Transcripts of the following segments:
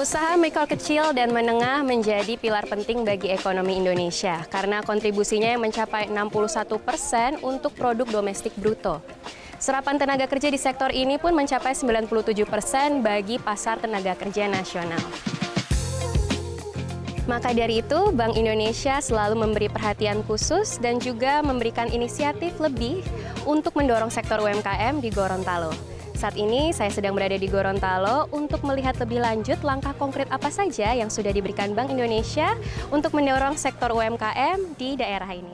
Usaha mikro kecil dan menengah menjadi pilar penting bagi ekonomi Indonesia karena kontribusinya yang mencapai 61% untuk produk domestik bruto. Serapan tenaga kerja di sektor ini pun mencapai 97% bagi pasar tenaga kerja nasional. Maka dari itu, Bank Indonesia selalu memberi perhatian khusus dan juga memberikan inisiatif lebih untuk mendorong sektor UMKM di Gorontalo. Saat ini saya sedang berada di Gorontalo untuk melihat lebih lanjut langkah konkret apa saja yang sudah diberikan Bank Indonesia untuk mendorong sektor UMKM di daerah ini.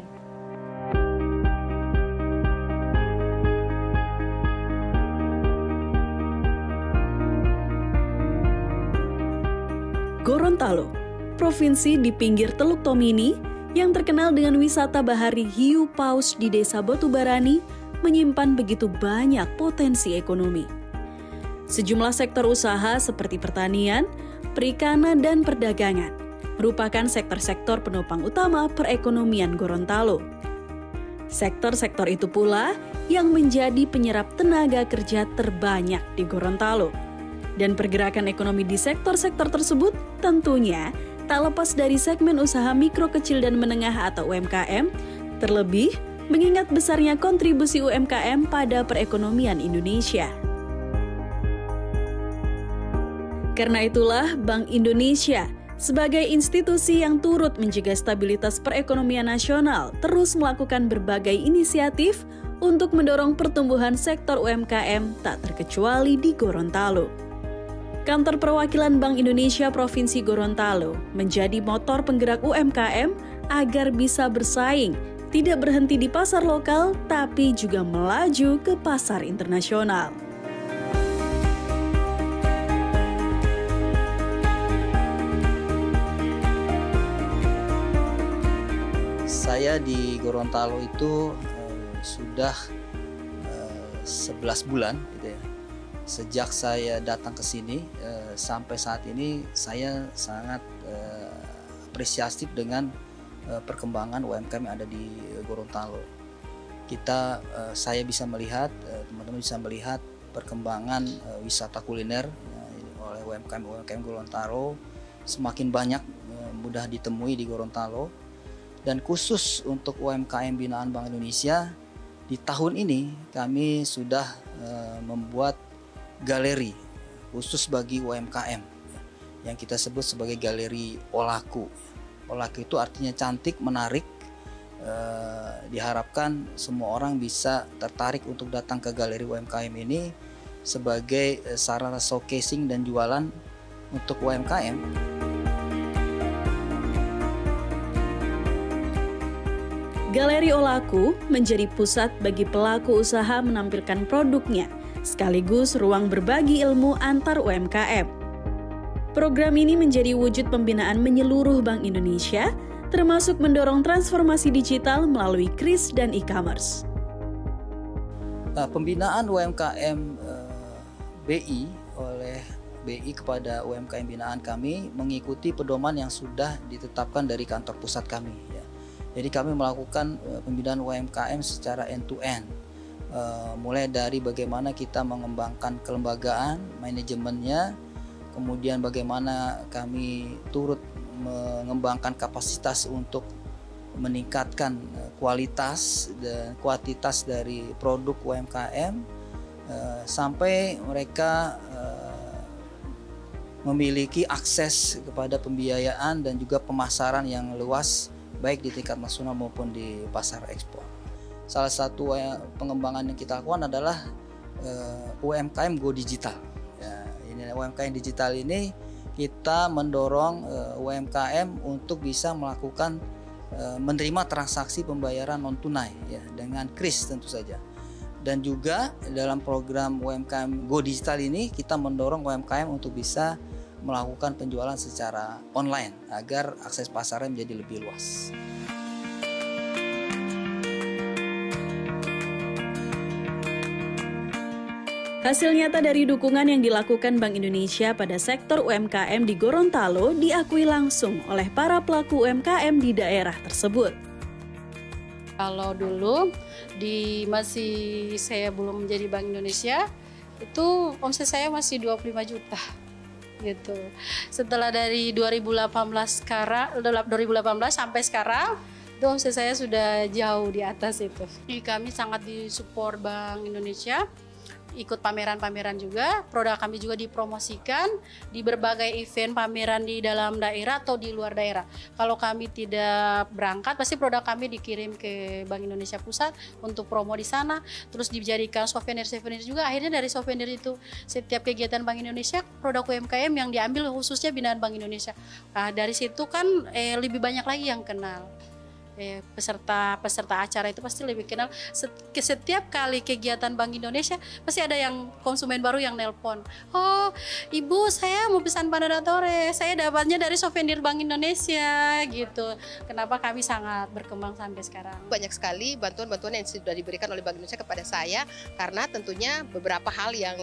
Gorontalo, provinsi di pinggir Teluk Tomini yang terkenal dengan wisata bahari hiu paus di Desa Botubarani, menyimpan begitu banyak potensi ekonomi. Sejumlah sektor usaha seperti pertanian, perikanan, dan perdagangan merupakan sektor-sektor penopang utama perekonomian Gorontalo. Sektor-sektor itu pula yang menjadi penyerap tenaga kerja terbanyak di Gorontalo. Dan pergerakan ekonomi di sektor-sektor tersebut tentunya tak lepas dari segmen usaha mikro kecil dan menengah atau UMKM, terlebih mengingat besarnya kontribusi UMKM pada perekonomian Indonesia. Karena itulah Bank Indonesia sebagai institusi yang turut menjaga stabilitas perekonomian nasional terus melakukan berbagai inisiatif untuk mendorong pertumbuhan sektor UMKM tak terkecuali di Gorontalo. Kantor Perwakilan Bank Indonesia Provinsi Gorontalo menjadi motor penggerak UMKM agar bisa bersaing, tidak berhenti di pasar lokal, tapi juga melaju ke pasar internasional. Saya di Gorontalo itu sudah 11 bulan, gitu ya. Sejak saya datang ke sini sampai saat ini saya sangat apresiatif dengan perkembangan UMKM yang ada di Gorontalo. Saya bisa melihat, teman-teman bisa melihat perkembangan wisata kuliner oleh UMKM Gorontalo semakin banyak, mudah ditemui di Gorontalo. Dan khusus untuk UMKM binaan Bank Indonesia, di tahun ini kami sudah membuat galeri khusus bagi UMKM yang kita sebut sebagai galeri Olaku. Olaku itu artinya cantik, menarik. Diharapkan semua orang bisa tertarik untuk datang ke galeri UMKM ini sebagai sarana showcasing dan jualan untuk UMKM. Galeri Olaku menjadi pusat bagi pelaku usaha menampilkan produknya, sekaligus ruang berbagi ilmu antar UMKM. Program ini menjadi wujud pembinaan menyeluruh Bank Indonesia, termasuk mendorong transformasi digital melalui KRIS dan e-commerce. Pembinaan UMKM BI oleh BI kepada UMKM binaan kami mengikuti pedoman yang sudah ditetapkan dari kantor pusat kami. Ya. Jadi kami melakukan pembinaan UMKM secara end-to-end. Mulai dari bagaimana kita mengembangkan kelembagaan, manajemennya, kemudian bagaimana kami turut mengembangkan kapasitas untuk meningkatkan kualitas dan kuantitas dari produk UMKM sampai mereka memiliki akses kepada pembiayaan dan juga pemasaran yang luas baik di tingkat nasional maupun di pasar ekspor. Salah satu pengembangan yang kita lakukan adalah UMKM Go Digital. UMKM digital ini kita mendorong UMKM untuk bisa melakukan menerima transaksi pembayaran non tunai ya, dengan KRIS tentu saja. Dan juga dalam program UMKM Go Digital ini kita mendorong UMKM untuk bisa melakukan penjualan secara online agar akses pasarnya menjadi lebih luas. Hasil nyata dari dukungan yang dilakukan Bank Indonesia pada sektor UMKM di Gorontalo diakui langsung oleh para pelaku UMKM di daerah tersebut. Kalau dulu masih saya belum menjadi Bank Indonesia, itu omset saya masih 25 juta. gitu. Setelah dari 2018 sampai sekarang, itu omset saya sudah jauh di atas itu. Kami sangat disupport Bank Indonesia, ikut pameran-pameran juga, produk kami juga dipromosikan di berbagai event pameran di dalam daerah atau di luar daerah. Kalau kami tidak berangkat, pasti produk kami dikirim ke Bank Indonesia Pusat untuk promo di sana, terus dijadikan souvenir-souvenir juga. Akhirnya dari souvenir itu, setiap kegiatan Bank Indonesia, produk UMKM yang diambil khususnya binaan Bank Indonesia. Nah, dari situ kan lebih banyak lagi yang kenal. Peserta acara itu pasti lebih kenal. Setiap kali kegiatan Bank Indonesia pasti ada yang konsumen baru yang nelpon, oh ibu saya mau pesan Panadotore, saya dapatnya dari souvenir Bank Indonesia gitu. Kenapa kami sangat berkembang sampai sekarang. Banyak sekali bantuan-bantuan yang sudah diberikan oleh Bank Indonesia kepada saya, karena tentunya beberapa hal yang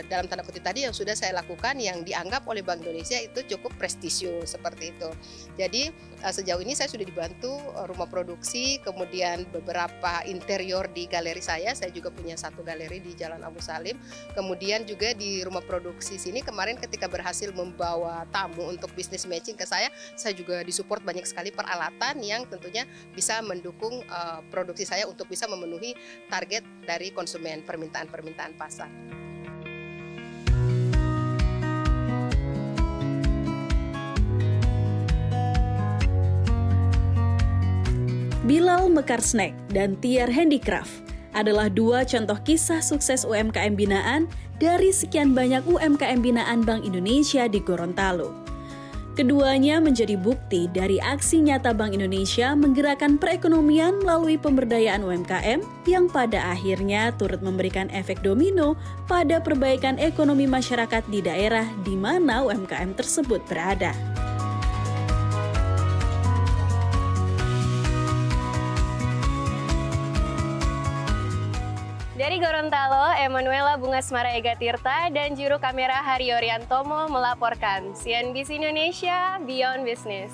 dalam tanda kutip tadi yang sudah saya lakukan yang dianggap oleh Bank Indonesia itu cukup prestisius seperti itu. Jadi sejauh ini saya sudah dibantu rumah produksi, kemudian beberapa interior di galeri saya juga punya satu galeri di Jalan Abu Salim. Kemudian juga di rumah produksi sini kemarin ketika berhasil membawa tamu untuk bisnis matching ke saya juga disupport banyak sekali peralatan yang tentunya bisa mendukung produksi saya untuk bisa memenuhi target dari konsumen, permintaan pasar. Bilal Mekar Snack dan Tiar Handicraft adalah dua contoh kisah sukses UMKM binaan dari sekian banyak UMKM binaan Bank Indonesia di Gorontalo. Keduanya menjadi bukti dari aksi nyata Bank Indonesia menggerakkan perekonomian melalui pemberdayaan UMKM yang pada akhirnya turut memberikan efek domino pada perbaikan ekonomi masyarakat di daerah di mana UMKM tersebut berada. Dari Gorontalo, Emanuela Bungasmara Ega Tirta dan juru kamera Haryo Riantomo melaporkan. CNBC Indonesia, Beyond Business.